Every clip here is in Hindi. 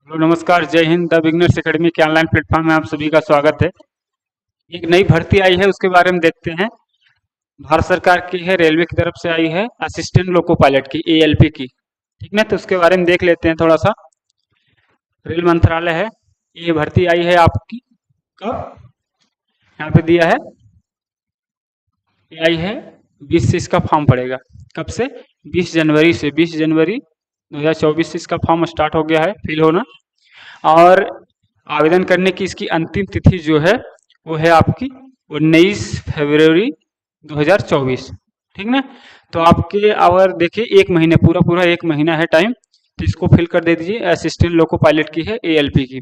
हेलो नमस्कार, जय हिंद। द बिगनर्स एकेडमी के ऑनलाइन प्लेटफॉर्म में आप सभी का स्वागत है। एक नई भर्ती आई है, उसके बारे में देखते हैं। भारत सरकार की है, रेलवे की तरफ से आई है, असिस्टेंट लोको पायलट की, एएलपी की। ठीक ना, तो उसके बारे में देख लेते हैं थोड़ा सा। रेल मंत्रालय है, ये भर्ती आई है आपकी कब, यहाँ पे दिया है, ये आई है 20 से इसका फॉर्म पड़ेगा। कब से? 20 जनवरी से। 20 जनवरी 2024 से इसका फॉर्म स्टार्ट हो गया है फिल होना। और आवेदन करने की इसकी अंतिम तिथि जो है वो है आपकी 19 फरवरी 2024। ठीक ना, तो आपके और देखिए एक महीने, पूरा पूरा एक महीना है टाइम, तो इसको फिल कर दे दीजिए। असिस्टेंट लोको पायलट की है, एएलपी की।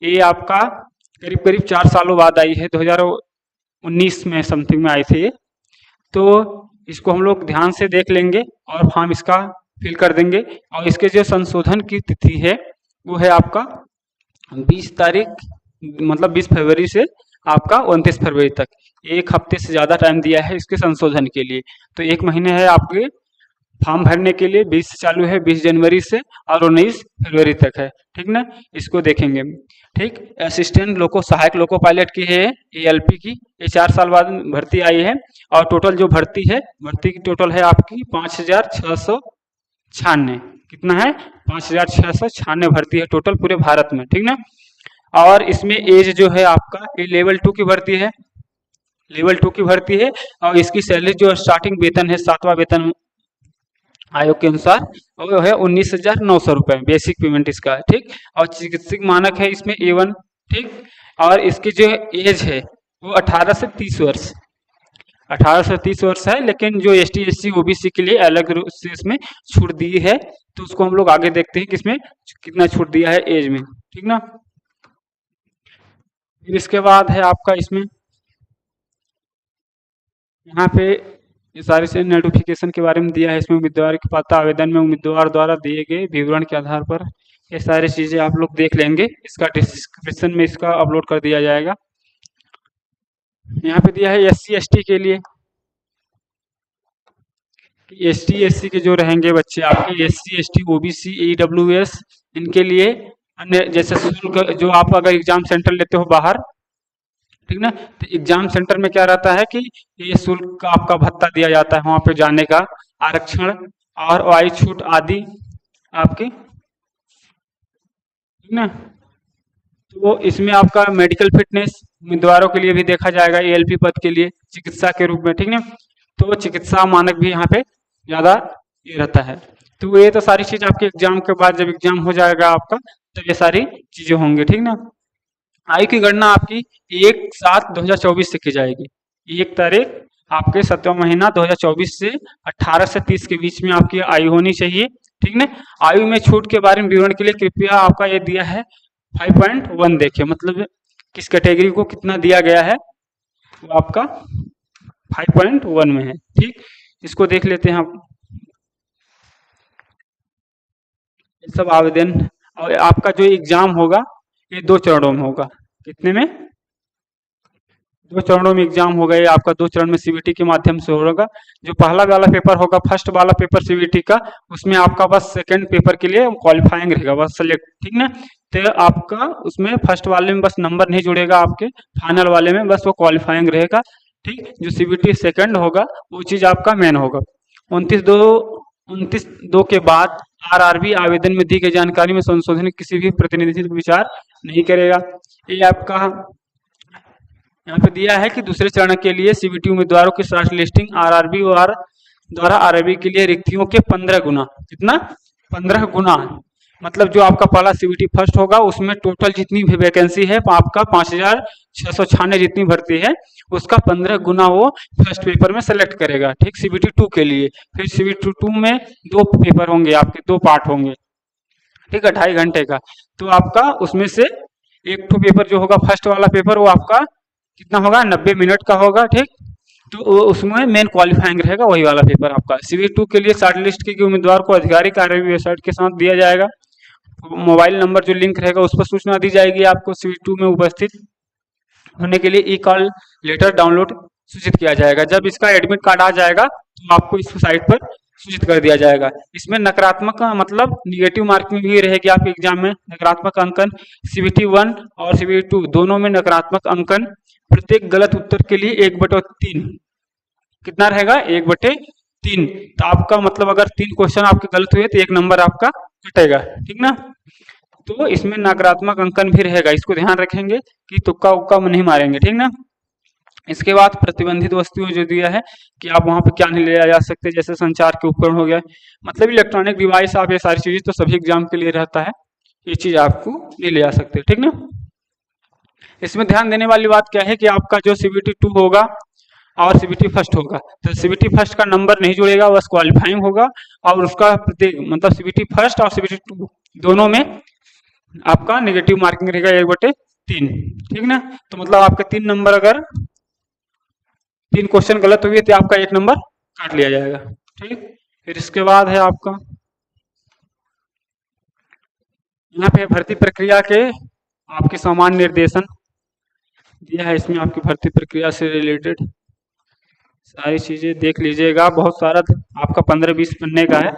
ये आपका करीब करीब 4 सालों बाद आई है, 2019 में समथिंग में आई थी ये। तो इसको हम लोग ध्यान से देख लेंगे और फॉर्म इसका फिल कर देंगे। और इसके जो संशोधन की तिथि है वो है आपका 20 तारीख, मतलब 20 फरवरी से आपका 29 फरवरी तक। एक हफ्ते से ज़्यादा टाइम दिया है इसके संशोधन के लिए। तो एक महीने है आपके फॉर्म भरने के लिए। 20 से चालू है, 20 जनवरी से, और 19 फरवरी तक है। ठीक ना, इसको देखेंगे। ठीक, असिस्टेंट लोको, सहायक लोको पायलट की है एएलपी की। ये 4 साल बाद भर्ती आई है। और टोटल जो भर्ती है, भर्ती की टोटल है आपकी 5,696। कितना है? 5,696 भर्ती है टोटल पूरे भारत में। ठीक ना, और इसमें एज जो है आपका, ये लेवल 2 की भर्ती है, लेवल 2 की भर्ती है। और इसकी सैलरी जो स्टार्टिंग वेतन है 7वां वेतन आयोग के अनुसार, वो है 19,900 रुपये, बेसिक पेमेंट इसका है। ठीक, और चिकित्सक मानक है इसमें A1। ठीक, और इसकी जो एज है वो 18 से 30 वर्ष, 18 से 30 वर्ष है। लेकिन जो ST SC OBC के लिए अलग रूप से इसमें छूट दी है, तो उसको हम लोग आगे देखते हैं कि इसमें कितना छूट दिया है एज में। ठीक ना, फिर इसके बाद है आपका इसमें, यहाँ पे ये सारे से नोटिफिकेशन के बारे में दिया है। इसमें उम्मीदवार की पात्रता, आवेदन में उम्मीदवार द्वारा दिए गए विवरण के आधार पर ये सारी चीजें आप लोग देख लेंगे। इसका डिस्क्रिप्शन में इसका अपलोड कर दिया जाएगा। यहाँ पे दिया है SC ST के लिए, ST SC के जो रहेंगे बच्चे आपके, SC ST OBC EWS, इनके लिए अन्य जैसे शुल्क, जो आप अगर एग्जाम सेंटर लेते हो बाहर, ठीक ना, तो एग्जाम सेंटर में क्या रहता है कि ये शुल्क का आपका भत्ता दिया जाता है, वहां पे जाने का, आरक्षण और वायु छूट आदि आपकी। ठीक ना, तो इसमें आपका मेडिकल फिटनेस उम्मीदवारों के लिए भी देखा जाएगा, एएलपी पद के लिए चिकित्सा के रूप में। ठीक ना, तो चिकित्सा मानक भी यहाँ पे ज्यादा ये रहता है। तो ये तो सारी चीज आपके एग्जाम के बाद, जब एग्जाम हो जाएगा आपका, तो ये सारी चीजें होंगी। ठीक ना, आयु की गणना आपकी 1/7/2024 से की जाएगी। 1 तारीख आपके 7वां महीना 2024 से 18 से 30 के बीच में आपकी आयु होनी चाहिए। ठीक ना, आयु में छूट के बारे में विवरण के लिए कृपया आपका ये दिया है 5.1, देखिए मतलब किस कैटेगरी को कितना दिया गया है, वो आपका 5.1 में है। ठीक, इसको देख लेते हैं आप। ये सब आवेदन, और आपका जो एग्जाम होगा ये 2 चरणों में होगा। कितने में? 2 चरणों में एग्जाम होगा ये आपका। 2 चरण में सीबीटी के माध्यम से होगा। जो पहला वाला पेपर होगा, फर्स्ट वाला पेपर सीबीटी का, उसमें आपका बस सेकंड पेपर के लिए क्वालिफाइंग रहेगा, बस सेलेक्ट। ठीक ना, तो आपका उसमें फर्स्ट वाले में बस नंबर नहीं जुड़ेगा, आपके फाइनल वाले में बस वो क्वालिफाइंग रहेगा। ठीक, जो सीबीटी सेकंड होगा वो चीज आपका मेन होगा। 29/2 के बाद आरआरबी आवेदन में दी गई जानकारी में संशोधन किसी भी प्रतिनिधि पर विचार नहीं करेगा। ये आपका यहाँ पे दिया है कि दूसरे चरण के लिए सीबीटी उम्मीदवारों की शॉर्ट लिस्टिंग आरआरबी और द्वारा आरआरबी के लिए रिक्तियों के 15 गुना, कितना? 15 गुना, मतलब जो आपका पहला सीबीटी फर्स्ट होगा उसमें टोटल जितनी भी वैकेंसी है आपका 5,696 जितनी भर्ती है, उसका 15 गुना वो फर्स्ट पेपर में सेलेक्ट करेगा। ठीक, सीबीटी 2 के लिए। फिर सीबीटी 2 में 2 पेपर होंगे आपके, 2 पार्ट होंगे। ठीक है, 2.5 घंटे का। तो आपका उसमें से एक तो पेपर जो होगा, फर्स्ट वाला पेपर, वो आपका कितना होगा? 90 मिनट का होगा। ठीक, तो उसमें मेन क्वालिफाइंग रहेगा वही वाला पेपर आपका। सीबीटी 2 के लिए शॉर्ट लिस्ट के उम्मीदवार को आधिकारिक आरआरबी वेबसाइट के साथ दिया जाएगा। मोबाइल नंबर जो लिंक रहेगा उस पर सूचना दी जाएगी आपको। सीबीटी 2 में उपस्थित होने के लिए ई कॉल लेटर डाउनलोड सूचित किया जाएगा। जब इसका एडमिट कार्ड आ जाएगा तो आपको इस साइट पर सूचित कर दिया जाएगा। इसमें नकारात्मक का मतलब निगेटिव मार्किंग भी रहेगी आपके एग्जाम में। नकारात्मक अंकन CBT 1 और CBT 2 दोनों में नकारात्मक अंकन प्रत्येक गलत उत्तर के लिए 1/3 कितना रहेगा 1/3। तो आपका मतलब अगर 3 क्वेश्चन आपके गलत हुए तो 1 नंबर आपका कटेगा, ठीक ना। तो इसमें नकारात्मक अंकन भी रहेगा, इसको ध्यान रखेंगे कि तुक्का उक्का नहीं मारेंगे, ठीक ना। इसके बाद प्रतिबंधित वस्तुएं जो दिया है कि आप वहां पे क्या नहीं ले जा सकते, जैसे संचार के उपकरण हो गया, मतलब इलेक्ट्रॉनिक डिवाइस, आप ये सारी चीजें तो सभी एग्जाम के लिए रहता है, ये चीज आपको नहीं ले जा सकते, ठीक ना। इसमें ध्यान देने वाली बात क्या है कि आपका जो CBT 2 होगा और CBT फर्स्ट होगा, तो CBT फर्स्ट का नंबर नहीं जुड़ेगा, बस क्वालिफाइंग होगा, और उसका प्रत्येक मतलब CBT फर्स्ट और CBT 2 दोनों में आपका नेगेटिव मार्किंग रहेगा 1/3, ठीक ना। तो मतलब आपके 3 नंबर, अगर 3 क्वेश्चन गलत हुए तो आपका 1 नंबर काट लिया जाएगा, ठीक। फिर इसके बाद है आपका यहाँ पे भर्ती प्रक्रिया के आपके सामान्य निर्देशन दिया है, इसमें आपकी भर्ती प्रक्रिया से रिलेटेड सारी चीजें देख लीजिएगा, बहुत सारा आपका 15-20 पन्ने का है।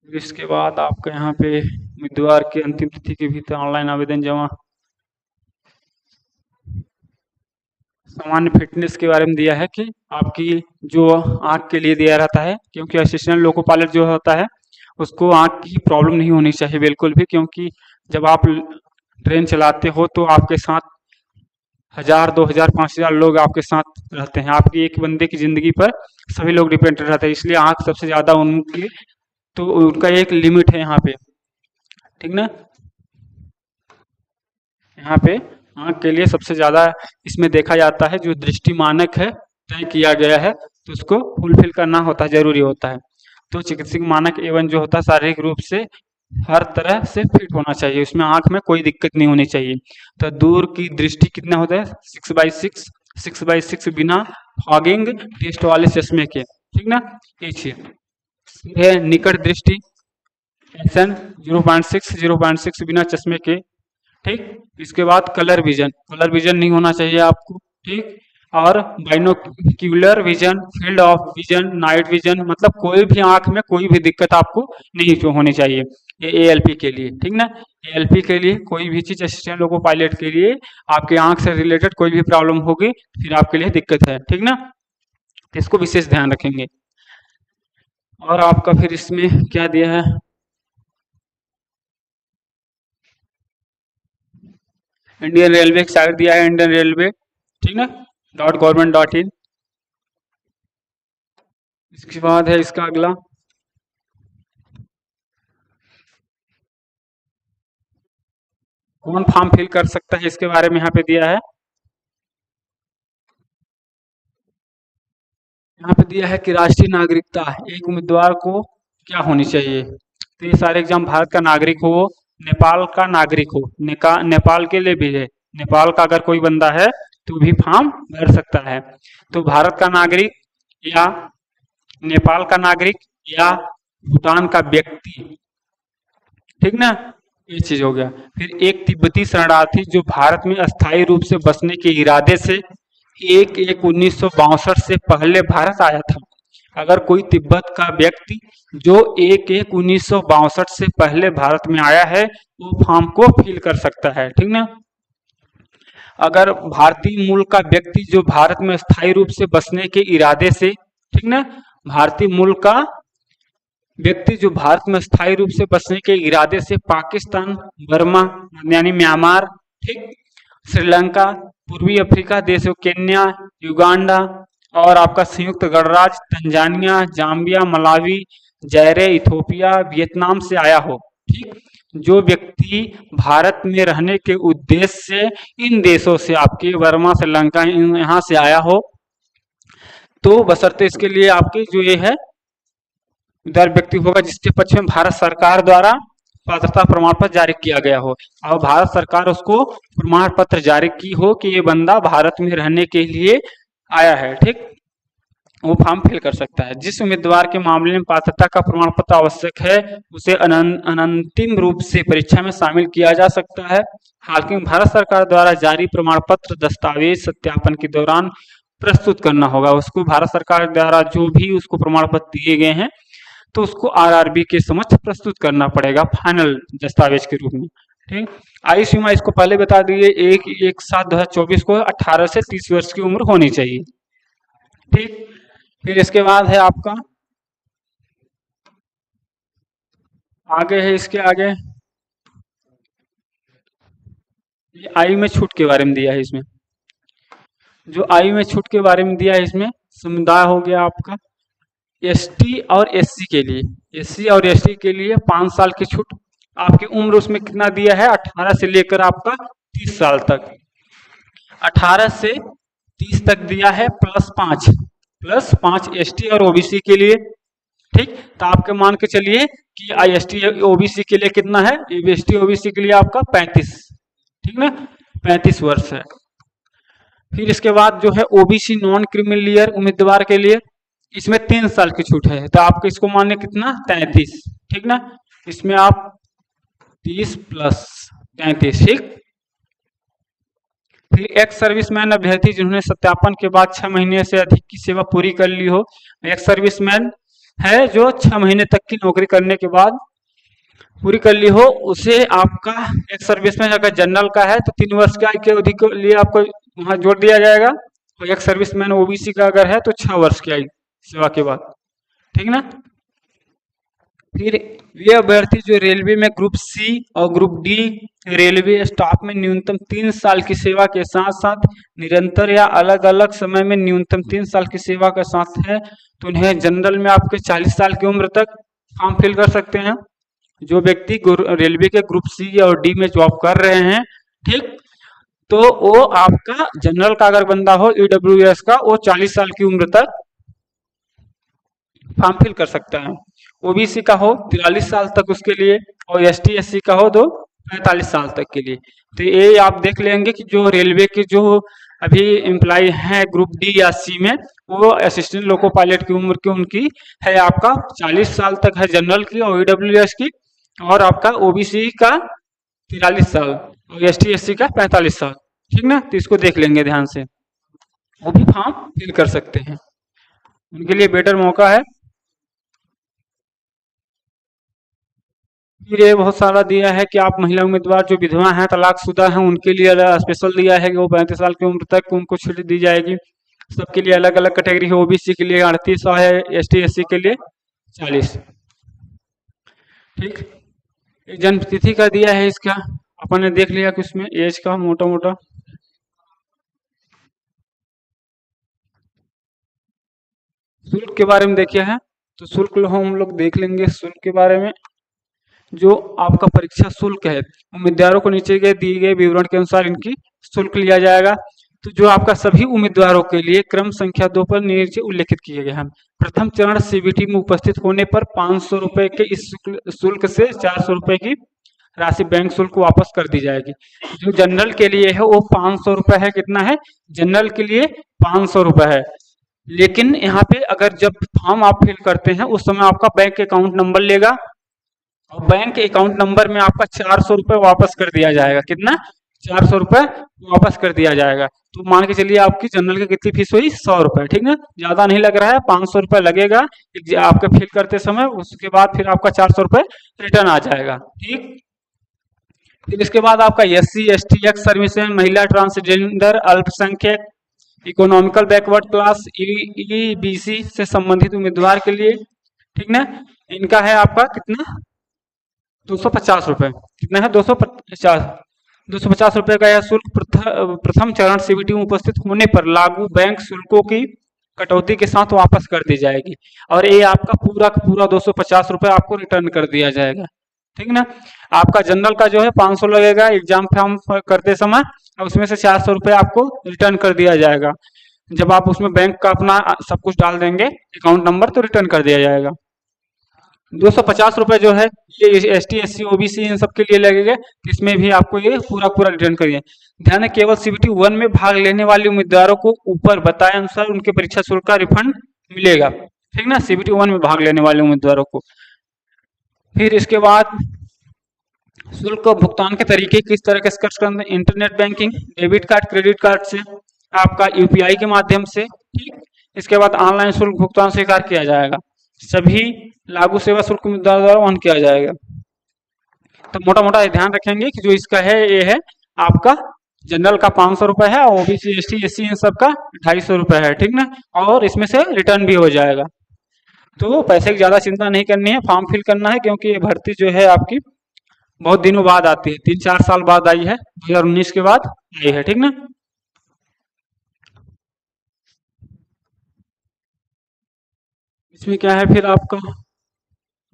इसके बाद आपका यहाँ पे उम्मीदवार की अंतिम तिथि के भीतर ऑनलाइन आवेदन जमा, सामान्य फिटनेस के बारे में दिया है कि आपकी जो आंख के लिए दिया रहता है, क्योंकि असिस्टेंट लोको पायलट जो होता है उसको आंख की प्रॉब्लम नहीं होनी चाहिए बिल्कुल भी, क्योंकि जब आप ट्रेन चलाते हो तो आपके साथ 1000, 2000, 5000 लोग आपके साथ रहते हैं, आपकी एक बंदे की जिंदगी पर सभी लोग डिपेंड रहते हैं, इसलिए आंख सबसे ज्यादा उनकी, तो उनका एक लिमिट है यहाँ पे, ठीक ना। यहाँ पे आंख के लिए सबसे ज्यादा इसमें देखा जाता है, जो दृष्टि मानक है तय किया गया है तो उसको फुलफिल करना होता है, जरूरी होता है। तो चिकित्सक मानक एवं जो होता है शारीरिक रूप से हर तरह से फिट होना चाहिए, उसमें आंख में कोई दिक्कत नहीं होनी चाहिए। तो दूर की दृष्टि कितना होता है 6x6 बिना फॉगिंग टेस्ट वाले चश्मे के, ठीक ना। ये निकट दृष्टि SN 0.6 बिना चश्मे के, ठीक। इसके बाद कलर विजन नहीं होना चाहिए आपको, ठीक। और binocular vision, field of vision, night vision, मतलब कोई भी आंख में कोई भी दिक्कत आपको नहीं होनी चाहिए, ये ALP के लिए, ठीक ना। ALP के लिए कोई भी चीज असिस्टेंट लोको पायलट के लिए आपके आंख से रिलेटेड कोई भी प्रॉब्लम होगी फिर आपके लिए दिक्कत है, ठीक ना। इसको विशेष ध्यान रखेंगे। और आपका फिर इसमें क्या दिया है, इंडियन रेलवे का साइट दिया है, इंडियन रेलवे, ठीक ना, .gov.in। इसके बाद है इसका अगला कौन फॉर्म फिल कर सकता है, इसके बारे में यहाँ पे दिया है। यहाँ पे दिया है कि राष्ट्रीय नागरिकता एक उम्मीदवार को क्या होनी चाहिए, तो ये सारे एग्जाम भारत का नागरिक हो, नेपाल का नागरिक हो, नेपाल के लिए भी है, नेपाल का अगर कोई बंदा है तो भी फॉर्म भर सकता है। तो भारत का नागरिक या नेपाल का नागरिक या भूटान का व्यक्ति, ठीक ना, ये चीज हो गया। फिर एक तिब्बती शरणार्थी जो भारत में अस्थायी रूप से बसने के इरादे से 1/1/1962 से पहले भारत आया था, अगर कोई तिब्बत का व्यक्ति जो 1/1/1962 से पहले भारत में आया है वो फॉर्म को फिल कर सकता है, ठीक ना। अगर भारतीय मूल का व्यक्ति जो भारत में स्थायी रूप से बसने के इरादे से, ठीक ना, भारतीय मूल का व्यक्ति जो भारत में स्थायी रूप से बसने के इरादे से पाकिस्तान, बर्मा यानी म्यांमार, ठीक, श्रीलंका, पूर्वी अफ्रीका देशों केन्या, युगांडा और आपका संयुक्त गणराज्य, Tanzania, Zambia, Malawi, जायरे, Ethiopia, Vietnam से आया हो, ठीक, जो व्यक्ति भारत में रहने के उद्देश्य से इन देशों से आपके बर्मा, श्रीलंका यहाँ से आया हो, तो बशर्ते इसके लिए आपके जो ये है उधर व्यक्ति होगा जिसके पक्ष में भारत सरकार द्वारा पात्रता प्रमाण पत्र जारी किया गया हो और भारत सरकार उसको प्रमाण पत्र जारी की हो कि ये बंदा भारत में रहने के लिए आया है, ठीक। वो फॉर्म फिल कर सकता है। जिस उम्मीदवार के मामले में पात्रता का प्रमाण पत्र आवश्यक है उसे अनंतिम रूप से परीक्षा में शामिल किया जा सकता है। हालांकि भारत सरकार द्वारा जारी प्रमाण पत्र दस्तावेज सत्यापन के दौरान प्रस्तुत करना होगा। उसको भारत सरकार द्वारा जो भी उसको प्रमाण पत्र दिए गए हैं तो उसको आरआरबी के समक्ष प्रस्तुत करना पड़ेगा फाइनल दस्तावेज के रूप में। ठीक, आयु सीमा इसको पहले बता दिए, 1/7/2024 को 18 से 30 वर्ष की उम्र होनी चाहिए। ठीक, फिर इसके बाद है आपका आगे है, इसके आगे ये आयु में छूट के बारे में दिया है। इसमें जो आयु में छूट के बारे में दिया है, इसमें समुदाय हो गया आपका एसटी और एससी के लिए, एससी और एसटी के लिए 5 साल की छूट। आपकी उम्र उसमें कितना दिया है, 18 से लेकर आपका 30 साल तक, 18 से 30 तक दिया है, प्लस 5 एसटी और ओबीसी के लिए। ठीक, तो आपके मान के चलिए कि एसटी ओबीसी के लिए कितना है, एसटी ओबीसी के लिए आपका 35, ठीक ना, 35 वर्ष है। फिर इसके बाद जो है ओबीसी नॉन क्रीमिलियर उम्मीदवार के लिए इसमें 3 साल की छूट है, तो आपको इसको मानिए कितना, 33, ठीक ना, इसमें आप 30 प्लस 33, ठीक। फिर एक्स सर्विसमैन अभ्यर्थी जिन्होंने सत्यापन के बाद 6 महीने से अधिक की सेवा पूरी कर ली हो, एक्स सर्विसमैन है जो 6 महीने तक की नौकरी करने के बाद पूरी कर ली हो, उसे आपका एक्स सर्विसमैन अगर जनरल का है तो 3 वर्ष की आयु की अवधि के लिए आपको वहां जोड़ दिया जाएगा, और एक्स सर्विसमैन ओबीसी का अगर है तो 6 वर्ष की आयु सेवा के बाद, ठीक ना। फिर वे अभ्यर्थी जो रेलवे में ग्रुप सी और ग्रुप डी रेलवे स्टाफ में न्यूनतम 3 साल की सेवा के साथ साथ निरंतर या अलग अलग समय में न्यूनतम 3 साल की सेवा के साथ है, तो उन्हें जनरल में आपके 40 साल की उम्र तक फॉर्म फिल कर सकते हैं। जो व्यक्ति रेलवे के ग्रुप सी और डी में जॉब कर रहे हैं, ठीक, तो वो आपका जनरल का अगर बंदा हो ईडब्ल्यूएस का, वो 40 साल की उम्र तक फॉर्म फिल कर सकता है। ओबीसी का हो 43 साल तक उसके लिए, और एसटी एससी का हो तो 45 साल तक के लिए। तो ये आप देख लेंगे कि जो रेलवे के जो अभी एम्प्लॉय हैं ग्रुप डी या सी में, वो असिस्टेंट लोको पायलट की उम्र की उनकी है आपका 40 साल तक है जनरल की और ईडब्ल्यूएस की, और आपका ओबीसी का 43 साल और एसटी एससी का 45 साल, ठीक ना। तो इसको देख लेंगे ध्यान से, वो भी फॉर्म फिल कर सकते हैं, उनके लिए बेटर मौका है। फिर ये बहुत सारा दिया है कि आप महिला उम्मीदवार जो विधवा हैं, तलाकशुदा हैं, उनके लिए स्पेशल दिया है कि वो 35 साल की उम्र तक उनको छूट दी जाएगी। सबके लिए अलग अलग कैटेगरी है, ओबीसी के लिए 38 है, एसटी एससी के लिए 40, ठीक। जन्म तिथि का दिया है, इसका अपन ने देख लिया कि उसमें एज का मोटा मोटा। शुल्क के बारे में देखिए है, तो शुल्क हम लोग देख लेंगे। शुल्क के बारे में जो आपका परीक्षा शुल्क है, उम्मीदवारों को नीचे के दिए गए विवरण के अनुसार इनकी शुल्क लिया जाएगा। तो जो आपका सभी उम्मीदवारों के लिए क्रम संख्या 2 पर नीचे उल्लेखित किए गए हैं। प्रथम चरण सीबीटी में उपस्थित होने पर 500 रुपए के इस शुल्क से 400 रुपए की राशि बैंक शुल्क वापस कर दी जाएगी। जो जनरल के लिए है वो 500 रुपए है, कितना है जनरल के लिए 500 रुपए है। लेकिन यहाँ पे अगर जब फॉर्म आप फिल करते हैं उस समय आपका बैंक अकाउंट नंबर लेगा, और बैंक अकाउंट नंबर में आपका 400 रुपए वापस कर दिया जाएगा। कितना, 400 रुपए वापस कर दिया जाएगा। तो मान के चलिए आपकी जनरल की कितनी फीस हुई, 100 रुपए, ठीक ना, ज्यादा नहीं लग रहा है, 500 रुपए लगेगा आपके फिल करते समय, उसके बाद फिर आपका 400 रुपए रिटर्न आ जाएगा, ठीक। फिर इसके बाद आपका एससी एसटी एक्स सर्विसमैन, महिला, ट्रांसजेंडर, अल्पसंख्यक, इकोनॉमिकल बैकवर्ड क्लास, ईबीसी से संबंधित उम्मीदवार के लिए, ठीक ना, इनका है आपका कितना 250 रुपए, कितना है 250 रुपए का यह शुल्क प्रथम चरण सीबीटी में उपस्थित होने पर लागू बैंक शुल्कों की कटौती के साथ वापस कर दी जाएगी, और ये आपका पूरा का पूरा 250 रुपए आपको रिटर्न कर दिया जाएगा, ठीक ना। आपका जनरल का जो है 500 लगेगा एग्जाम फॉर्म करते समय, और उसमें से 400 रुपए आपको रिटर्न कर दिया जाएगा। जब आप उसमें बैंक का अपना सब कुछ डाल देंगे अकाउंट नंबर, तो रिटर्न कर दिया जाएगा। 250 रुपए जो है ये एसटी एससी ओबीसी इन सब के लिए लगेगा, इसमें भी आपको ये पूरा पूरा रिटर्न करिए। ध्यान है, केवल सीबीटी 1 में भाग लेने वाले उम्मीदवारों को ऊपर बताए अनुसार उनके परीक्षा शुल्क का रिफंड मिलेगा, ठीक ना, सीबीटी 1 में भाग लेने वाले उम्मीदवारों को। फिर इसके बाद शुल्क भुगतान के तरीके किस तरह के स्कर्ट करते हैं, internet banking, debit card, credit card से, आपका यूपीआई के माध्यम से, ठीक। इसके बाद ऑनलाइन शुल्क भुगतान स्वीकार किया जाएगा, सभी लागू सेवा शुल्क उम्मीदवार द्वारा वहन किया जाएगा। तो मोटा मोटा ये ध्यान रखेंगे कि जो इसका है ये है आपका जनरल का 500 रुपये है, ओबीसी एसटी एससी इन सब का 250 रुपये है, ठीक ना, और इसमें से रिटर्न भी हो जाएगा। तो पैसे की ज़्यादा चिंता नहीं करनी है, फॉर्म फिल करना है, क्योंकि ये भर्ती जो है आपकी बहुत दिनों बाद आती है, 3-4 साल बाद आई है, 2019 के बाद आई है, ठीक ना। इसमें क्या है फिर आपका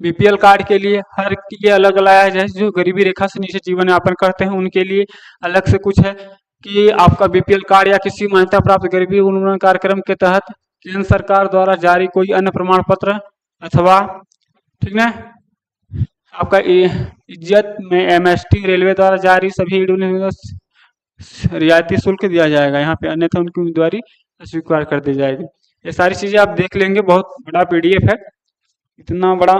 बीपीएल कार्ड के लिए हर के लिए अलग अलग है, जो गरीबी रेखा से नीचे जीवन यापन करते हैं उनके लिए अलग से कुछ है कि आपका बीपीएल कार्ड या किसी मान्यता प्राप्त गरीबी उन्मूलन कार्यक्रम के तहत केंद्र सरकार द्वारा जारी कोई अन्य प्रमाण पत्र अथवा, ठीक ना, आपका इज्जत में एमएसटी रेलवे द्वारा जारी सभी रियायती शुल्क दिया जाएगा यहाँ पे, अन्यथा उनकी उम्मीदवारी अस्वीकार कर दी जाएगी। ये सारी चीजें आप देख लेंगे, बहुत बड़ा पीडीएफ है, इतना बड़ा।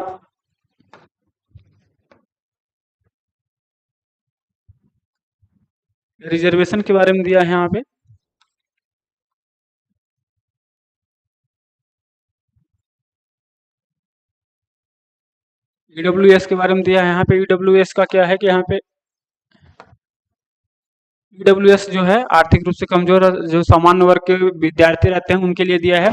रिजर्वेशन के बारे में दिया है यहाँ पे, ईडब्ल्यूएस के बारे में दिया है यहाँ पे। ईडब्ल्यूएस का क्या है कि यहाँ पे ईडब्ल्यूएस जो है आर्थिक रूप से कमजोर जो सामान्य वर्ग के विद्यार्थी रहते हैं उनके लिए दिया है।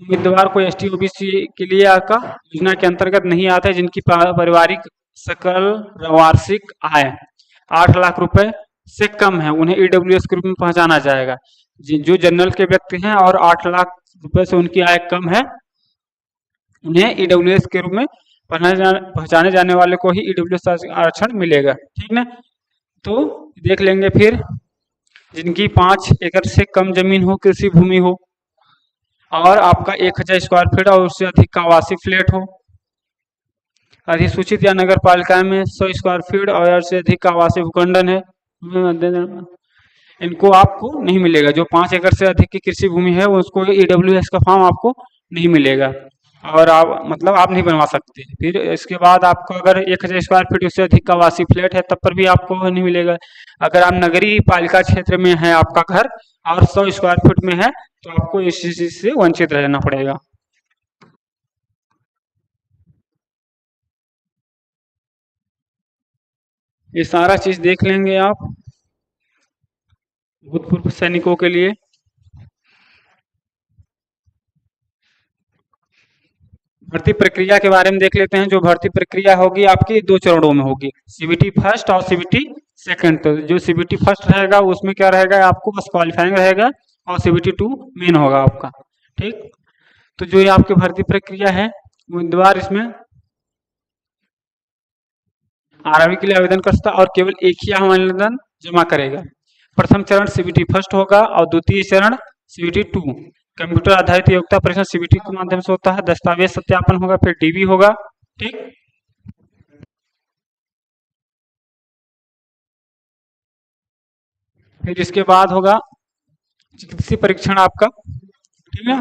उम्मीदवार को एसटी ओबीसी के लिए आपका योजना के अंतर्गत नहीं आता है, जिनकी पारिवारिक सकल वार्षिक आय 8 लाख रुपए से कम है, उन्हें ईडब्ल्यूएस के रूप में पहचाना जाएगा। जो जनरल के व्यक्ति हैं और 8 लाख रुपए से उनकी आय कम है, उन्हें ईडब्ल्यूएस के रूप में पहचाने जाने वाले को ही ईडब्ल्यूएस आरक्षण मिलेगा, ठीक ना। तो देख लेंगे फिर जिनकी 5 एकड़ से कम जमीन हो, कृषि भूमि हो, और आपका 1000 स्क्वायर फीट और उससे अधिक का आवासीय फ्लैट हो, अधिसूचित या नगर पालिका में 100 स्क्वायर फीट और से अधिक का आवासीय भूखंडन है, इनको आपको नहीं मिलेगा। जो 5 एकड़ से अधिक की कृषि भूमि है उसको ईडब्ल्यूएस का फॉर्म आपको नहीं मिलेगा, और आप मतलब आप नहीं बनवा सकते। फिर इसके बाद आपको अगर 1000 स्क्वायर फीट उससे अधिक का आवासीय फ्लैट है तब पर भी आपको नहीं मिलेगा। अगर आप नगरीय पालिका क्षेत्र में है आपका घर और 100 स्क्वायर फीट में है तो आपको इस चीज से वंचित रहना पड़ेगा। ये सारा चीज देख लेंगे आप भूतपूर्व सैनिकों के लिए। भर्ती प्रक्रिया के बारे में देख लेते हैं। जो भर्ती प्रक्रिया होगी आपकी 2 चरणों में होगी, सीबीटी फर्स्ट और सीबीटी सेकंड। तो जो सीबीटी फर्स्ट रहेगा उसमें क्या रहेगा, आपको बस क्वालिफाइंग रहेगा, और सीबीटी 2 मेन होगा आपका, ठीक। तो जो ये आपकी भर्ती प्रक्रिया है, उम्मीदवार इसमें आरआरबी के लिए आवेदन कर सकता और केवल एक ही आवेदन जमा करेगा। प्रथम चरण सीबीटी फर्स्ट होगा और द्वितीय चरण सीबीटी 2 कंप्यूटर आधारित योग्यता परीक्षण सीबीटी के माध्यम से होता है। दस्तावेज सत्यापन होगा, फिर डीबी होगा, ठीक। फिर इसके बाद होगा चिकित्सीय परीक्षण आपका, ठीक है।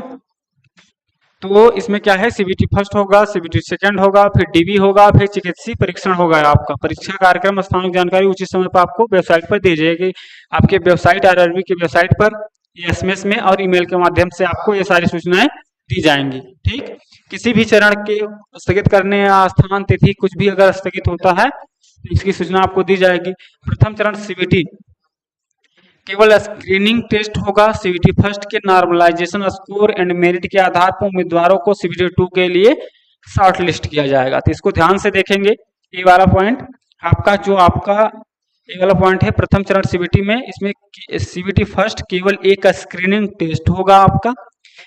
तो इसमें क्या है, सीबीटी फर्स्ट होगा, सीबीटी सेकंड होगा, फिर डीबी होगा, फिर चिकित्सीय परीक्षण होगा आपका। परीक्षा कार्यक्रम स्थानिक जानकारी उचित समय पर आपको वेबसाइट पर दी जाएगी, आपके वेबसाइट आरआरबी की वेबसाइट पर एसएमएस में और ईमेल के माध्यम से आपको ये सारी सूचनाएं दी जाएंगी, ठीक। किसी भी चरण के स्थगित करने या स्थान तिथि कुछ भी अगर स्थगित होता है तो इसकी सूचना आपको दी जाएगी। प्रथम चरण सीबीटी केवल स्क्रीनिंग टेस्ट होगा। सीबीटी फर्स्ट के नॉर्मलाइजेशन स्कोर एंड मेरिट के आधार पर उम्मीदवारों को सीबीटी 2 के लिए शॉर्ट लिस्ट किया जाएगा। तो इसको ध्यान से देखेंगे। ये वाला पॉइंट आपका जो आपका ये वाला पॉइंट है प्रथम चरण सीबीटी में, इसमें सीबीटी फर्स्ट केवल एक स्क्रीनिंग टेस्ट होगा आपका।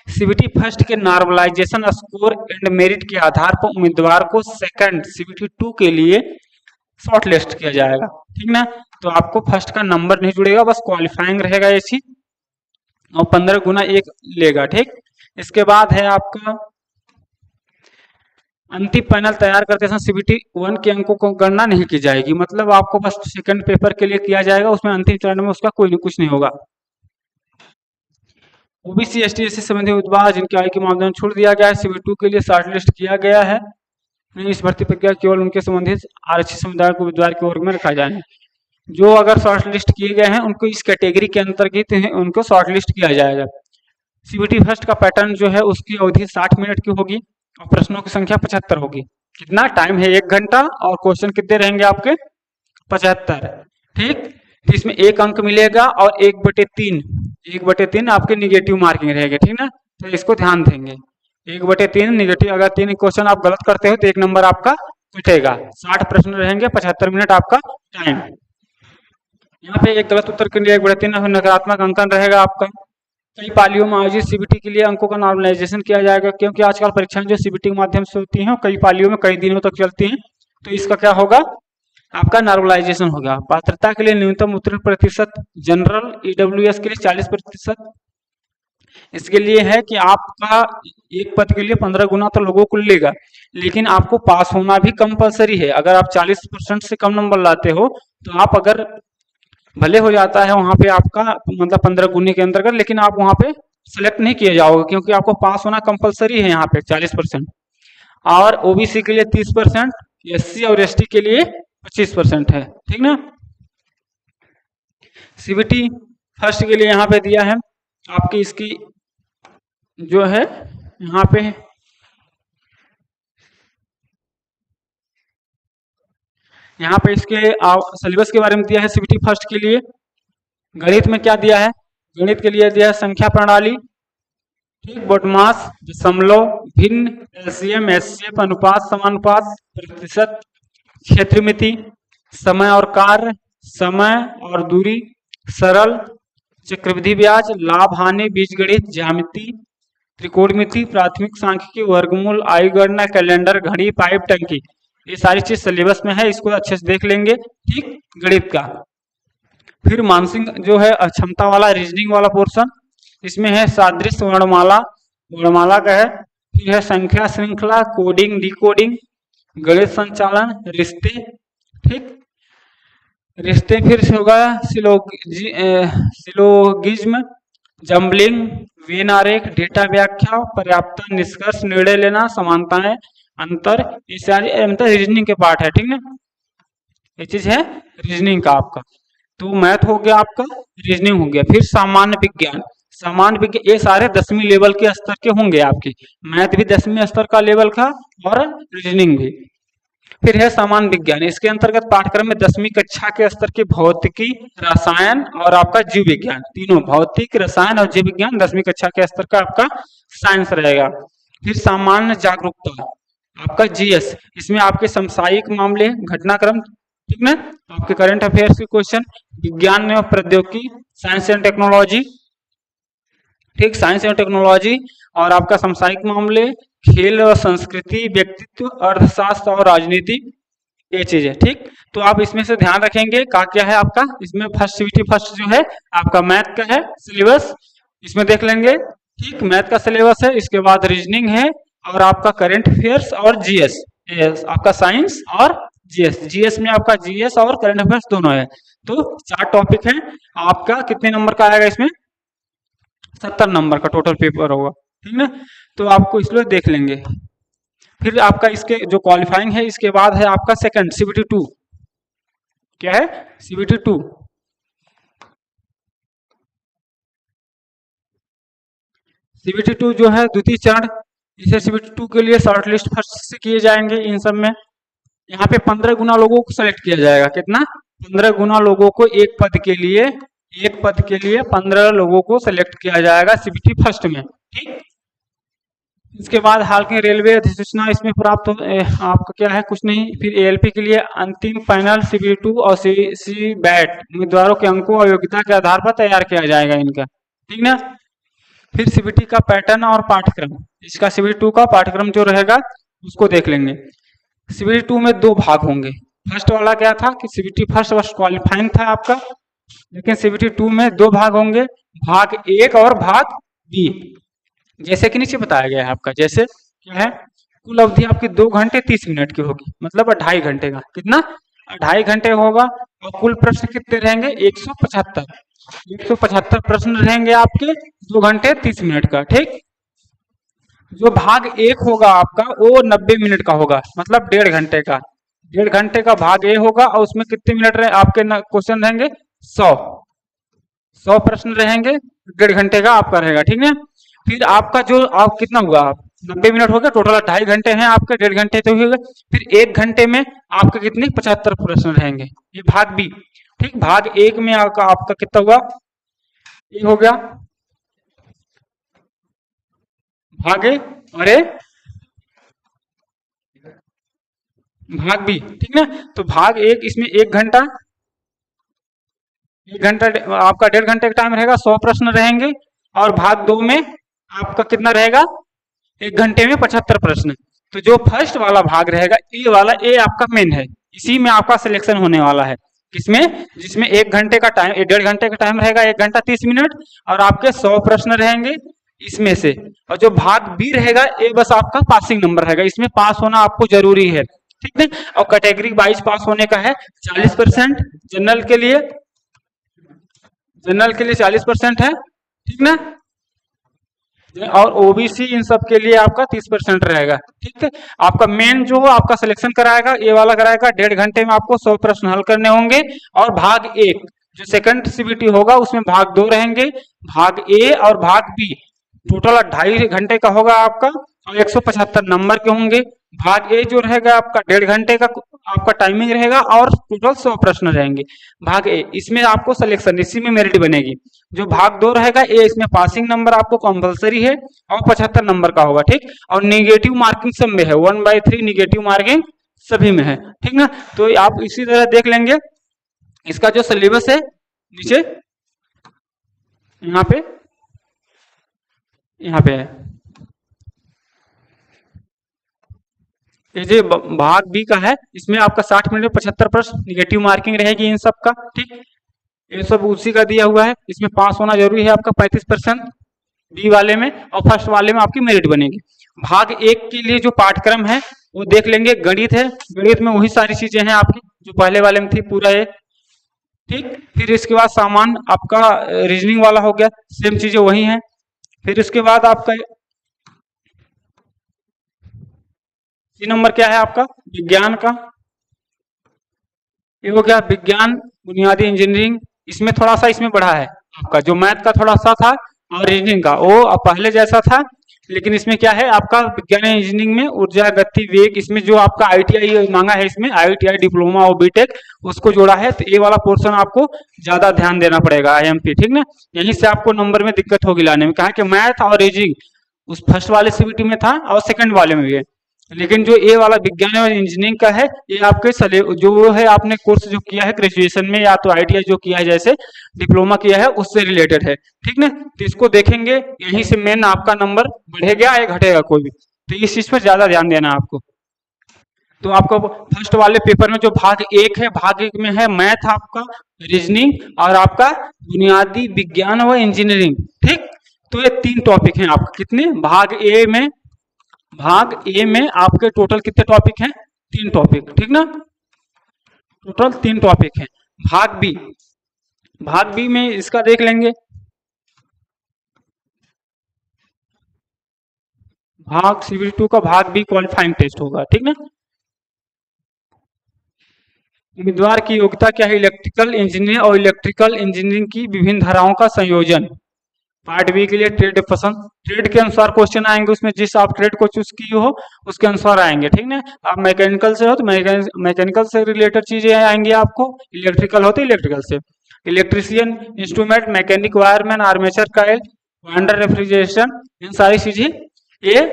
सीबीटी फर्स्ट के नॉर्मलाइजेशन स्कोर एंड मेरिट के आधार पर उम्मीदवार को सेकंड सीबीटी 2 के लिए शॉर्ट लिस्ट किया जाएगा, ठीक ना। तो आपको फर्स्ट का नंबर नहीं जुड़ेगा, बस क्वालिफाइंग रहेगा ये चीज, और 15 गुना 1 लेगा, ठीक। इसके बाद है आपका अंतिम पैनल तैयार करते समय सीबीटी 1 के अंकों को गणना नहीं की जाएगी, मतलब आपको बस सेकंड पेपर के लिए किया जाएगा, उसमें अंतिम चरण में उसका कोई कुछ नहीं होगा। ओबीसी एसटी एससी संबंधी उम्मीदवार जिनकी आयु के मानदंड छोड़ दिया गया है CB2 के लिए शॉर्ट लिस्ट किया गया है। इस भर्ती प्रक्रिया केवल उनके संबंधित आरक्षित समुदाय को उम्मीदवार के वर्ग में रखा जाए। जो अगर शॉर्ट लिस्ट किए गए हैं उनको इस कैटेगरी के अंतर्गत उनको शॉर्ट लिस्ट किया जाएगा। CBT फर्स्ट का पैटर्न जो है उसकी अवधि 60 मिनट की होगी और प्रश्नों की संख्या 75 होगी। कितना टाइम है? 1 घंटा और क्वेश्चन कितने रहेंगे आपके? 75। ठीक, तो इसमें 1 अंक मिलेगा और 1/3 आपके निगेटिव मार्किंग रहेगी। ठीक ना, तो इसको ध्यान देंगे। 1/3 निगेटिव, अगर 3 क्वेश्चन आप गलत करते हो तो 1 नंबर आपका कटेगा। 60 प्रश्न रहेंगे, 75 मिनट आपका टाइम। यहाँ पे एक गलत उत्तर के लिए 1/3 नकारात्मक अंकन रहेगा आपका। कई पालियों में आयोजित CBT के लिए अंकों का नॉर्मलाइजेशन किया जाएगा, क्योंकि आजकल परीक्षाएं जो CBT के माध्यम से होती हैं कई पालियों में कई दिनों तक चलती हैं, तो इसका क्या होगा? आपका नॉर्मलाइजेशन होगा। पात्रता के लिए न्यूनतम उत्तीर्ण प्रतिशत जनरल EWS के लिए 40%। इसके लिए है कि आपका एक पद के लिए 15 गुना तो लोगों को लेगा, लेकिन आपको पास होना भी कंपलसरी है। अगर आप 40% से कम नंबर लाते हो तो आप अगर भले हो जाता है वहां पे आपका मतलब 15 गुने के अंतर्गत, लेकिन आप वहां पे सिलेक्ट नहीं किए जाओगे, क्योंकि आपको पास होना कंपलसरी है यहाँ पे 40%। और ओबीसी के लिए 30%, SC और ST के लिए 25% है। ठीक ना। CBT फर्स्ट के लिए यहाँ पे दिया है आपकी, इसकी जो है यहाँ पे इसके सिलेबस के बारे में दिया है। CBT फर्स्ट के लिए गणित में क्या दिया है? गणित के लिए दिया है संख्या प्रणाली, ठीक, बॉडमास, दशमलव, भिन्न, LCM, HCF, अनुपात, समानुपात, प्रतिशत, क्षेत्रमिति, समय और कार्य, समय और दूरी, सरल, चक्रवृद्धि ब्याज, लाभ हानि, बीजगणित, ज्यामिति, त्रिकोणमिति, प्राथमिक सांख्यिकी, वर्गमूल, आयु गणना, कैलेंडर, घड़ी, पाइप, टंकी, ये सारी चीज सिलेबस में है, इसको अच्छे से देख लेंगे। ठीक, गणित का। फिर मानसिक जो है क्षमता वाला रीजनिंग वाला पोर्शन, इसमें है सादृश्य, वर्णमाला का है। फिर है संख्या श्रृंखला, कोडिंग, डिकोडिंग, गणित संचालन, रिश्ते, ठीक, रिश्ते। फिर से होगा सिलोगिज्म, जम्बलिंग, वेन आरेख, डेटा व्याख्या, पर्याप्तता, निष्कर्ष, निर्णय लेना, समानताएं, अंतर, ये सारी अंतर रीजनिंग के पार्ट है। ठीक ना, ये चीज है रीजनिंग का आपका। तो मैथ हो गया आपका, रीजनिंग हो गया। फिर सामान्य विज्ञान, ये सारे 10वीं लेवल के स्तर के होंगे आपके। मैथ भी 10वीं स्तर का लेवल का और रीजनिंग भी। फिर है सामान्य विज्ञान, इसके अंतर्गत पाठ्यक्रम में 10वीं कक्षा के स्तर के भौतिकी, रसायन और आपका जीव विज्ञान, तीनों भौतिक, रसायन और जीव विज्ञान 10वीं कक्षा के स्तर का आपका साइंस रहेगा। फिर सामान्य जागरूकता आपका GS, इसमें आपके समसामयिक मामले, घटनाक्रम, ठीक ना, आपके करंट अफेयर्स के क्वेश्चन, विज्ञान एवं प्रौद्योगिकी, साइंस एंड टेक्नोलॉजी, ठीक, साइंस एंड टेक्नोलॉजी, और आपका समसामयिक मामले, खेल और संस्कृति, व्यक्तित्व, अर्थशास्त्र और राजनीति, ये चीज है। ठीक, तो आप इसमें से ध्यान रखेंगे क्या है आपका, इसमें फर्स्ट CBT फर्स्ट जो है आपका मैथ का है सिलेबस, इसमें देख लेंगे। ठीक, मैथ का सिलेबस है, इसके बाद रीजनिंग है और आपका करंट अफेयर्स और GS, आपका साइंस और GS में आपका GS और करंट अफेयर्स दोनों है। तो 4 टॉपिक है आपका। कितने नंबर का आएगा इसमें? 70 नंबर का टोटल पेपर होगा। ठीक ना, तो आपको इसलिए देख लेंगे। फिर आपका इसके जो क्वालिफाइंग है, इसके बाद है आपका सेकंड CBT 2। क्या है? CBT 2। CBT 2 जो है द्वितीय चरण, इसे CBT 2 के लिए शॉर्ट लिस्ट फर्स्ट से किए जाएंगे। इन सब में यहाँ पे 15 गुना लोगों को सेलेक्ट किया जाएगा। कितना? 15 गुना लोगों को एक पद के लिए 15 लोगों को सेलेक्ट किया जाएगा CBT फर्स्ट में। ठीक, इसके बाद हाल के रेलवे अधिसूचना इसमें प्राप्त आपका क्या है, कुछ नहीं। फिर ALP के लिए अंतिम फाइनल CBT 2 और CBAT उम्मीदवारों के अंकों और योग्यता के आधार पर तैयार किया जाएगा इनका। ठीक ना। फिर CBT का पैटर्न और पाठ्यक्रम, इसका CBT 2 का पाठ्यक्रम जो रहेगा उसको देख लेंगे। CBT 2 में 2 भाग होंगे। फर्स्ट वाला क्या था कि CBT फर्स्ट बस क्वालिफाइंग था आपका, लेकिन CBT 2 में 2 भाग होंगे, भाग 1 और भाग B। जैसे कि नीचे बताया गया है आपका, जैसे क्या है, कुल अवधि आपकी 2 घंटे 30 मिनट की होगी, मतलब 2.5 घंटे का। कितना? 2.5 घंटे होगा। और कुल प्रश्न कितने रहेंगे? 175। 175 प्रश्न रहेंगे आपके 2 घंटे 30 मिनट का। ठीक, जो भाग एक होगा आपका वो 90 मिनट का होगा, मतलब 1.5 घंटे का। 1.5 घंटे का भाग ए होगा और उसमें कितने मिनट रहे आपके क्वेश्चन रहेंगे? 100 प्रश्न रहेंगे, 1.5 घंटे का आपका रहेगा। ठीक है, फिर आपका जो आप कितना हुआ, आप 90 मिनट हो गया, टोटल 2.5 घंटे हैं आपके, 1.5 घंटे तो हो गए। फिर 1 घंटे में आपके कितने 75 प्रश्न रहेंगे, ये भाग बी। ठीक, भाग एक में आपका कितना हुआ, ये हो गया भाग ए, और ए भाग बी। ठीक ना, तो भाग एक इसमें 1 घंटा, 1 घंटा आपका 1.5 घंटे का टाइम रहेगा, 100 प्रश्न रहेंगे। और भाग दो में आपका कितना रहेगा, 1 घंटे में 75 प्रश्न। तो जो फर्स्ट वाला भाग रहेगा ए वाला, ए आपका मेन है, इसी में आपका सिलेक्शन होने वाला है। किसमें? जिसमें 1 घंटे का टाइम, 1.5 घंटे का टाइम रहेगा, 1 घंटा 30 मिनट, और आपके 100 प्रश्न रहेंगे इसमें से। और जो भाग बी रहेगा ये बस आपका पासिंग नंबर रहेगा, इसमें पास होना आपको जरूरी है। ठीक है, और कैटेगरी वाइज पास होने का है 40%, जनरल के लिए 40% है। ठीक ना, और ओबीसी इन सब के लिए आपका 30% रहेगा। ठीक है, आपका मेन जो आपका सिलेक्शन कराएगा ये वाला कराएगा, 1.5 घंटे में आपको 100 प्रश्न हल करने होंगे। और भाग एक जो सेकंड सीबीटी होगा उसमें भाग 2 रहेंगे, भाग ए और भाग बी, टोटल 2.5 घंटे का होगा आपका, और 175 नंबर के होंगे। भाग ए जो रहेगा आपका 1.5 घंटे का आपका टाइमिंग रहेगा, और टोटल 100 प्रश्न रहेंगे। भाग ए इसमें आपको सिलेक्शन, इसी में मेरिट बनेगी। जो भाग 2 रहेगा ए, इसमें पासिंग नंबर आपको कंपलसरी है और 75 नंबर का होगा। ठीक, और निगेटिव मार्किंग सब में है, 1/3 निगेटिव मार्किंग सभी में है। ठीक ना, तो आप इसी तरह देख लेंगे इसका जो सिलेबस है नीचे यहाँ पे है। ये जो भाग बी का है इसमें आपका 60 मिनट में 75 प्रश्न, निगेटिव मार्किंग रहेगी इन सब का। ठीक, ये सब उसी का दिया हुआ है, इसमें पास होना जरूरी है आपका 35% बी वाले में, और फर्स्ट वाले में आपकी मेरिट बनेगी। भाग एक के लिए जो पाठ्यक्रम है वो देख लेंगे, गणित है, गणित में वही सारी चीजें हैं आपकी जो पहले वाले में थी पूरा ये। ठीक, फिर इसके बाद सामान्य आपका रीजनिंग वाला हो गया, सेम चीजें वही हैं। फिर इसके बाद आपका सी नंबर क्या है आपका, विज्ञान का, ये हो गया विज्ञान बुनियादी इंजीनियरिंग। इसमें थोड़ा सा इसमें बढ़ा है आपका, जो मैथ का थोड़ा सा था और रीजनिंग का वो पहले जैसा था, लेकिन इसमें क्या है आपका विज्ञान इंजीनियरिंग में ऊर्जा गति वेग, इसमें जो आपका आईटीआई मांगा है, इसमें आईटीआई डिप्लोमा और बीटेक उसको जोड़ा है। तो ये वाला पोर्शन आपको ज्यादा ध्यान देना पड़ेगा आईएमपी। ठीक ना, यहीं से आपको नंबर में दिक्कत होगी लाने में, कहा कि मैथ और रीजनिंग उस फर्स्ट वाले सीबीटी में था और सेकंड वाले में भी है, लेकिन जो ए वाला विज्ञान और इंजीनियरिंग का है ये आपके जो है आपने कोर्स जो किया है ग्रेजुएशन में, या तो आईटीआई जो किया है, जैसे डिप्लोमा किया है, उससे रिलेटेड है। ठीक ना, तो इसको देखेंगे, यहीं से मेन आपका नंबर बढ़ेगा या घटेगा कोई भी, तो इस चीज पर ज्यादा ध्यान देना आपको। तो आपको फर्स्ट वाले पेपर में जो भाग एक है, भाग एक में है मैथ आपका, रीजनिंग और आपका बुनियादी विज्ञान व इंजीनियरिंग। ठीक, तो ये 3 टॉपिक हैं आपके, कितने भाग ए में आपके टोटल कितने टॉपिक हैं, 3 टॉपिक। ठीक ना, टोटल 3 टॉपिक हैं। भाग बी में इसका देख लेंगे, भाग सीबीटी 2 का भाग बी क्वालिफाइंग टेस्ट होगा। ठीक ना, उम्मीदवार की योग्यता क्या है, इलेक्ट्रिकल इंजीनियर और इलेक्ट्रिकल इंजीनियरिंग की विभिन्न धाराओं का संयोजन। पार्ट बी के लिए ट्रेड पसंद, ट्रेड के अनुसार क्वेश्चन आएंगे, उसमें जिस आप ट्रेड को चूज किए हो उसके अनुसार आएंगे। ठीक ना, आप मैकेनिकल से हो तो मैकेनिकल से रिलेटेड चीजें आएंगी आपको, इलेक्ट्रिकल हो तो इलेक्ट्रिकल से, electrician, instrument, mechanic, wireman, armature coil, under refrigeration, इन सारी चीजें ये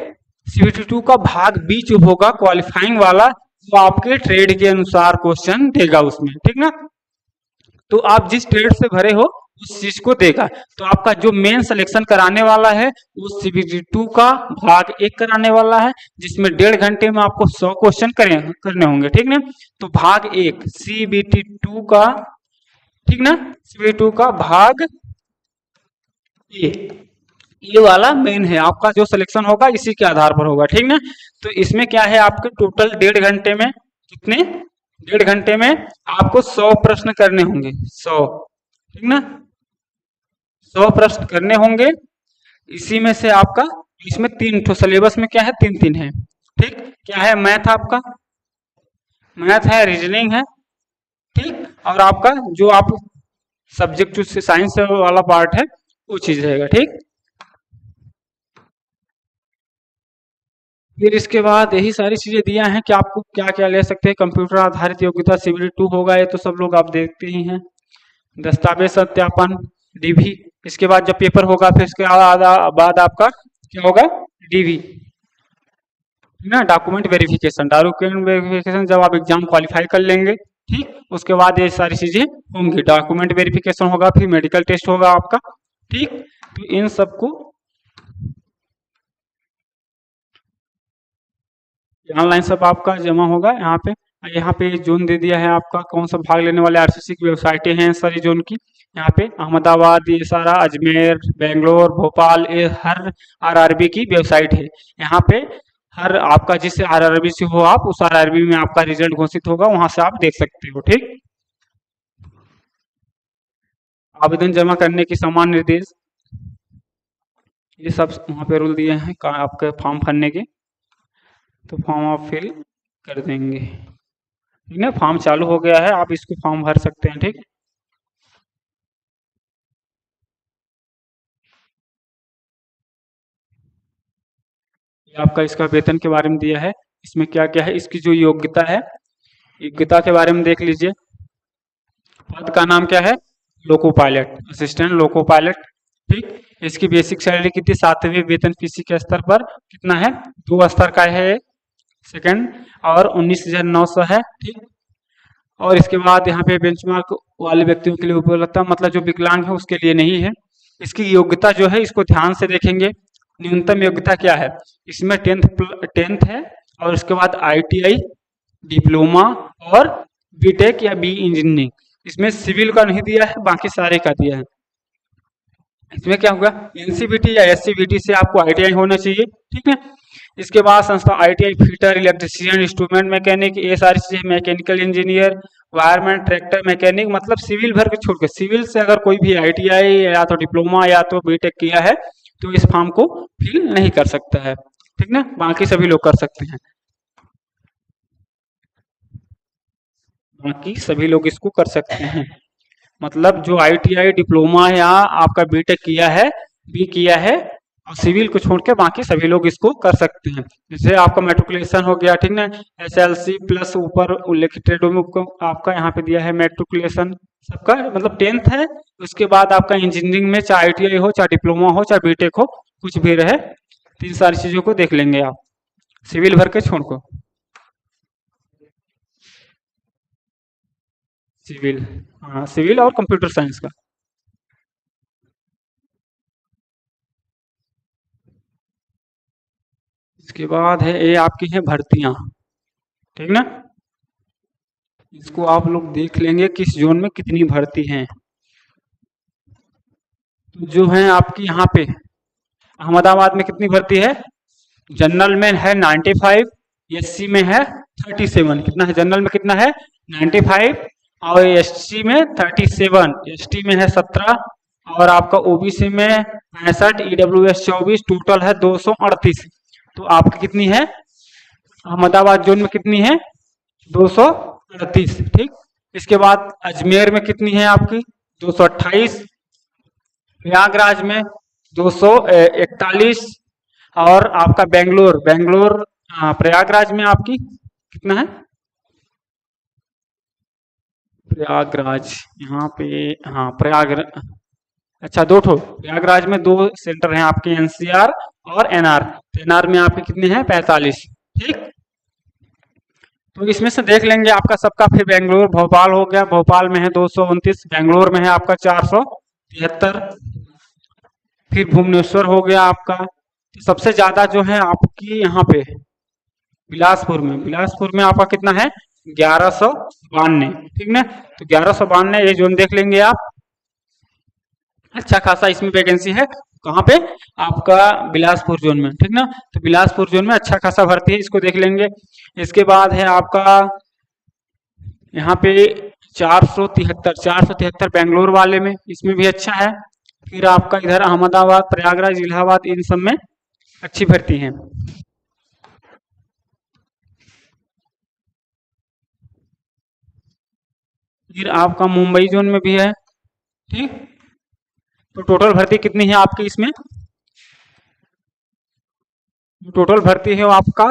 सीबीटी 2 का भाग बी जो होगा क्वालिफाइंग वाला, वो आपके ट्रेड के अनुसार क्वेश्चन देगा उसमें। ठीक ना, तो आप जिस ट्रेड से भरे हो उस चीज को देगा। तो आपका जो मेन सिलेक्शन कराने वाला है वो सीबीटी 2 का भाग 1 कराने वाला है, जिसमें 1.5 घंटे में आपको 100 क्वेश्चन करने होंगे। ठीक ना, तो भाग 1 सीबीटी 2 का, ठीक ना, सीबीटी 2 का भाग ये वाला मेन है आपका, जो सिलेक्शन होगा इसी के आधार पर होगा। ठीक ना, तो इसमें क्या है आपके टोटल 1.5 घंटे में कितने, 1.5 घंटे में आपको 100 प्रश्न करने होंगे, 100। ठीक ना, 100 प्रश्न करने होंगे। इसी में से आपका इसमें 3 ठो सिलेबस में क्या है, 3 है। ठीक, क्या है, मैथ आपका, मैथ है, रीजनिंग है, ठीक, और आपका जो आप सब्जेक्ट जो साइंस वाला पार्ट है वो चीज रहेगा। ठीक, फिर इसके बाद यही सारी चीजें दिया हैं कि आपको क्या क्या ले सकते हैं। कंप्यूटर आधारित योग्यता CBT 2 होगा, ये तो सब लोग आप देखते ही हैं। दस्तावेज सत्यापन DV, इसके बाद जब पेपर होगा फिर इसके बाद आपका क्या होगा, DV ना, डॉक्यूमेंट वेरिफिकेशन। डॉक्यूमेंट वेरिफिकेशन जब आप एग्जाम क्वालिफाई कर लेंगे, ठीक, उसके बाद ये सारी चीजें होंगी। डॉक्यूमेंट वेरिफिकेशन होगा, फिर मेडिकल टेस्ट होगा आपका। ठीक, तो इन सबको ऑनलाइन सब आपका जमा होगा यहाँ पे। यहाँ पे जोन दे दिया है आपका, कौन सा भाग लेने वाले RCC की वेबसाइटें हैं सारी जोन की। यहाँ पे अहमदाबाद, ये सारा, अजमेर, बेंगलोर, भोपाल, ये हर RRB की वेबसाइट है। यहाँ पे हर आपका जिस RRB से हो आप, उस RRB में आपका रिजल्ट घोषित होगा, वहां से आप देख सकते हो। ठीक, आवेदन जमा करने की समान निर्देश, ये सब वहाँ पे रूल दिए हैं आपके फॉर्म भरने के। तो फॉर्म आप फिल कर देंगे, ठीक है। फॉर्म चालू हो गया है, आप इसको फॉर्म भर सकते हैं। ठीक, ये आपका इसका वेतन के बारे में दिया है। इसमें क्या क्या है, इसकी जो योग्यता है, योग्यता के बारे में देख लीजिए। पद का नाम क्या है, loco pilot, assistant loco pilot. ठीक, इसकी बेसिक सैलरी कितनी, 7वें वेतन पीसी के स्तर पर कितना है, 2 स्तर का है, सेकंड, और 19,900 है। ठीक, और इसके बाद यहाँ पे बेंचमार्क वाले व्यक्तियों के लिए उपलब्धता, मतलब जो विकलांग है उसके लिए नहीं है। इसकी योग्यता जो है, इसको ध्यान से देखेंगे। न्यूनतम योग्यता क्या है, इसमें 10th है, और उसके बाद ITI, डिप्लोमा और BTech या BE इंजीनियरिंग। इसमें सिविल का नहीं दिया है, बाकी सारे का दिया है। इसमें क्या होगा, NCVT या SCVT से आपको ITI होना चाहिए। ठीक है, इसके बाद संस्था ITI fitter, electrician, instrument mechanic, ये सारी चीजें, mechanical engineer, wireman, tractor mechanic, मतलब सिविल भर के छोड़ के, सिविल से अगर कोई भी ITI या तो डिप्लोमा या तो BTech किया है तो इस फॉर्म को फिल नहीं कर सकता है। ठीक ना, बाकी सभी लोग कर सकते हैं, बाकी सभी लोग इसको कर सकते हैं। मतलब जो ITI, डिप्लोमा या आपका BTech किया है, B किया है, और सिविल को छोड़ के बाकी सभी लोग इसको कर सकते हैं। जैसे आपका मेट्रिकुलेशन हो गया, ठीक ना, SLC प्लस ऊपर उल्लेखित ट्रेडों में आपका यहाँ पे दिया है मेट्रिकुलेशन सबका, मतलब 10th है। उसके बाद आपका इंजीनियरिंग में चाहे ITI हो, चाहे डिप्लोमा हो, चाहे BTech हो, कुछ भी रहे, तो इन सारी चीजों को देख लेंगे आप, सिविल भर के छोड़ को। सिविल, हाँ, सिविल और कंप्यूटर साइंस का। इसके बाद है ये आपकी है भर्तियां, ठीक ना, इसको आप लोग देख लेंगे किस जोन में कितनी भर्ती हैं। तो जो है आपकी यहाँ पे अहमदाबाद में कितनी भर्ती है, जनरल में है 95, SC में है 37। कितना है, जनरल में कितना है 95, और SC में 37, ST में है 17, और आपका OBC में 65, EWS 24, टोटल है 238। तो आपकी कितनी है, अहमदाबाद जोन में कितनी है, 238। ठीक, इसके बाद अजमेर में कितनी है आपकी, 228, प्रयागराज में 241, और आपका बेंगलोर, प्रयागराज में आपकी कितना है, प्रयागराज यहाँ पे, हाँ प्रयागराज, अच्छा 2 ठो प्रयागराज में 2 सेंटर हैं आपके, NCR और NR। NR में आपके कितने हैं, 45। ठीक, तो इसमें से देख लेंगे आपका सबका। फिर बेंगलोर, भोपाल हो गया, भोपाल में है 229, बेंगलोर में है आपका 473, फिर भुवनेश्वर हो गया आपका। तो सबसे ज्यादा जो है आपकी यहाँ पे बिलासपुर में आपका कितना है, 1192। ठीक ना, तो 1192 ये जोन देख लेंगे आप, अच्छा खासा इसमें वैकेंसी है। कहाँ पे, आपका बिलासपुर जोन में। ठीक ना, तो बिलासपुर जोन में अच्छा खासा भर्ती है, इसको देख लेंगे। इसके बाद है आपका यहाँ पे 473 बेंगलोर वाले में, इसमें भी अच्छा है। फिर आपका इधर अहमदाबाद, प्रयागराज, इलाहाबाद, इन सब में अच्छी भर्ती है। फिर आपका मुंबई जोन में भी है। ठीक, तो टोटल भर्ती कितनी है आपकी इसमें? टोटल भर्ती है वो आपका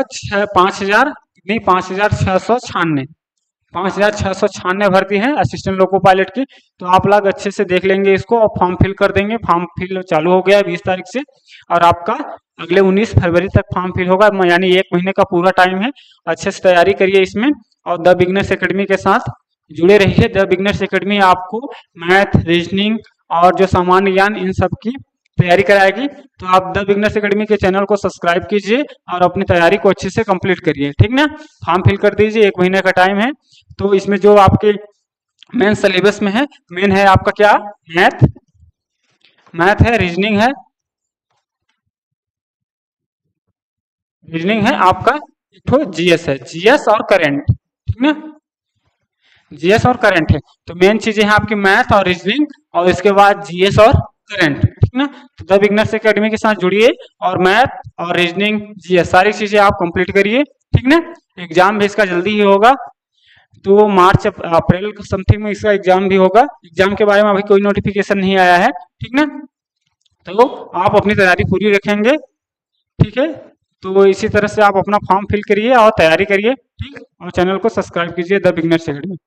5,000 नहीं, 5,696, 5,696 भर्ती है असिस्टेंट लोको पायलट की। तो आप लोग अच्छे से देख लेंगे इसको और फॉर्म फिल कर देंगे। फॉर्म फिल चालू हो गया है 20 तारीख से, और आपका अगले 19 फरवरी तक फॉर्म फिल होगा, यानी 1 महीने का पूरा टाइम है। अच्छे से तैयारी करिए इसमें, और द बिगनर्स एकेडमी के साथ जुड़े रहिए। द बिगनर्स एकेडमी आपको मैथ, रीजनिंग और जो सामान्य ज्ञान, इन सब की तैयारी कराएगी। तो आप द बिगनर्स एकेडमी के चैनल को सब्सक्राइब कीजिए और अपनी तैयारी को अच्छे से कंप्लीट करिए। ठीक ना, फॉर्म फिल कर दीजिए, 1 महीने का टाइम है। तो इसमें जो आपके मेन सिलेबस में है, मेन है आपका क्या? मैथ, मैथ है, रीजनिंग है, रीजनिंग है आपका, एक तो जीएस है, जीएस और करंट। ठीक ना, जीएस और करंट है। तो मेन चीजें हैं आपकी मैथ और रीजनिंग, और इसके बाद जीएस और करंट। ठीक ना, तो द बिगनर्स एकेडमी के साथ जुड़िए और मैथ और रीजनिंग, जीएस, सारी चीजें आप कंप्लीट करिए। ठीक ना, एग्जाम भी इसका जल्दी ही होगा, तो मार्च अप्रैल समथिंग में इसका एग्जाम भी होगा। एग्जाम के बारे में अभी कोई नोटिफिकेशन नहीं आया है। ठीक ना, तो आप अपनी तैयारी पूरी रखेंगे। ठीक है, तो इसी तरह से आप अपना फॉर्म फिल करिए और तैयारी करिए। ठीक, और चैनल को सब्सक्राइब कीजिए द बिगनर्स एकेडमी।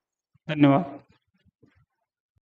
धन्यवाद।